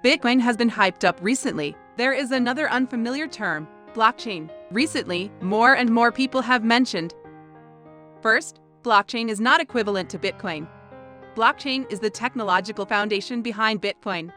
Bitcoin has been hyped up recently. There is another unfamiliar term, blockchain. Recently, more and more people have mentioned. First, blockchain is not equivalent to Bitcoin. Blockchain is the technological foundation behind Bitcoin.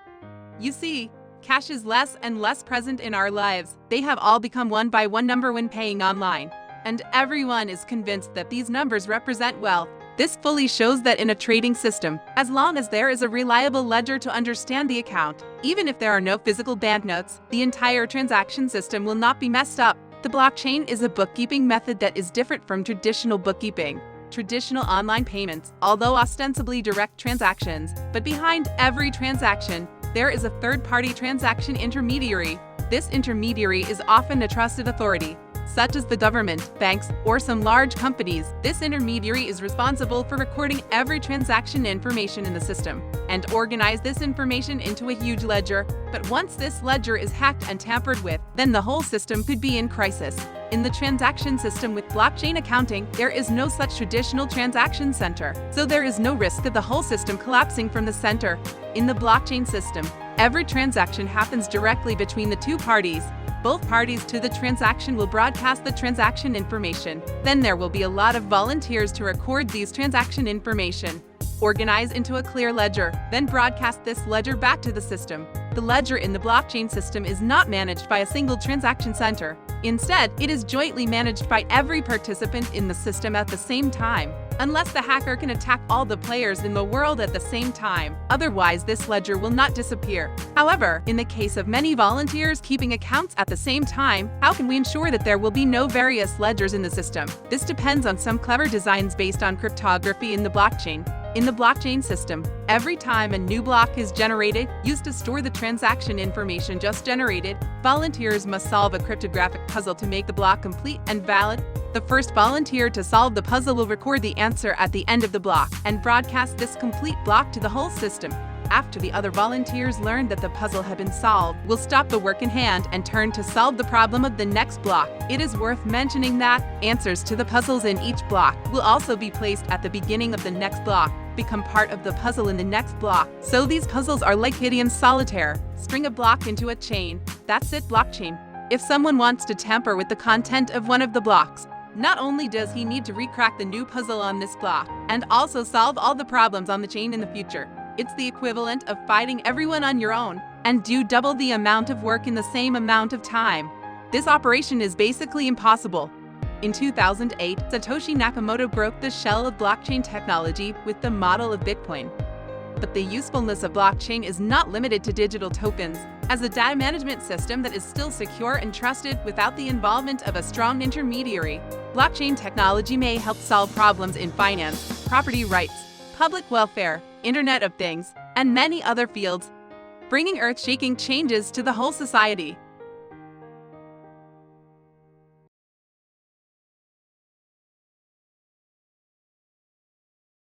You see, cash is less and less present in our lives. They have all become one by one number when paying online. And everyone is convinced that these numbers represent wealth. This fully shows that in a trading system, as long as there is a reliable ledger to understand the account, even if there are no physical banknotes, the entire transaction system will not be messed up. The blockchain is a bookkeeping method that is different from traditional bookkeeping. Traditional online payments, although ostensibly direct transactions, but behind every transaction, there is a third-party transaction intermediary. This intermediary is often a trusted authority, such as the government, banks, or some large companies. This intermediary is responsible for recording every transaction information in the system and organize this information into a huge ledger. But once this ledger is hacked and tampered with, then the whole system could be in crisis. In the transaction system with blockchain accounting, there is no such traditional transaction center, so there is no risk of the whole system collapsing from the center. In the blockchain system, every transaction happens directly between the two parties. Both parties to the transaction will broadcast the transaction information. Then there will be a lot of volunteers to record these transaction information, organize into a clear ledger, then broadcast this ledger back to the system. The ledger in the blockchain system is not managed by a single transaction center. Instead, it is jointly managed by every participant in the system at the same time, unless the hacker can attack all the players in the world at the same time. Otherwise, this ledger will not disappear. However, in the case of many volunteers keeping accounts at the same time, how can we ensure that there will be no various ledgers in the system? This depends on some clever designs based on cryptography in the blockchain. In the blockchain system, every time a new block is generated, used to store the transaction information just generated, volunteers must solve a cryptographic puzzle to make the block complete and valid. The first volunteer to solve the puzzle will record the answer at the end of the block and broadcast this complete block to the whole system. After the other volunteers learn that the puzzle had been solved, we'll stop the work in hand and turn to solve the problem of the next block. It is worth mentioning that answers to the puzzles in each block will also be placed at the beginning of the next block, become part of the puzzle in the next block. So these puzzles are like hidden solitaire. String a block into a chain. That's it, blockchain. If someone wants to tamper with the content of one of the blocks, not only does he need to recrack the new puzzle on this block, and also solve all the problems on the chain in the future. It's the equivalent of fighting everyone on your own, and do double the amount of work in the same amount of time. This operation is basically impossible. In 2008, Satoshi Nakamoto broke the shell of blockchain technology with the model of Bitcoin. But the usefulness of blockchain is not limited to digital tokens. As a data management system that is still secure and trusted without the involvement of a strong intermediary, blockchain technology may help solve problems in finance, property rights, public welfare, Internet of Things, and many other fields, bringing earth-shaking changes to the whole society.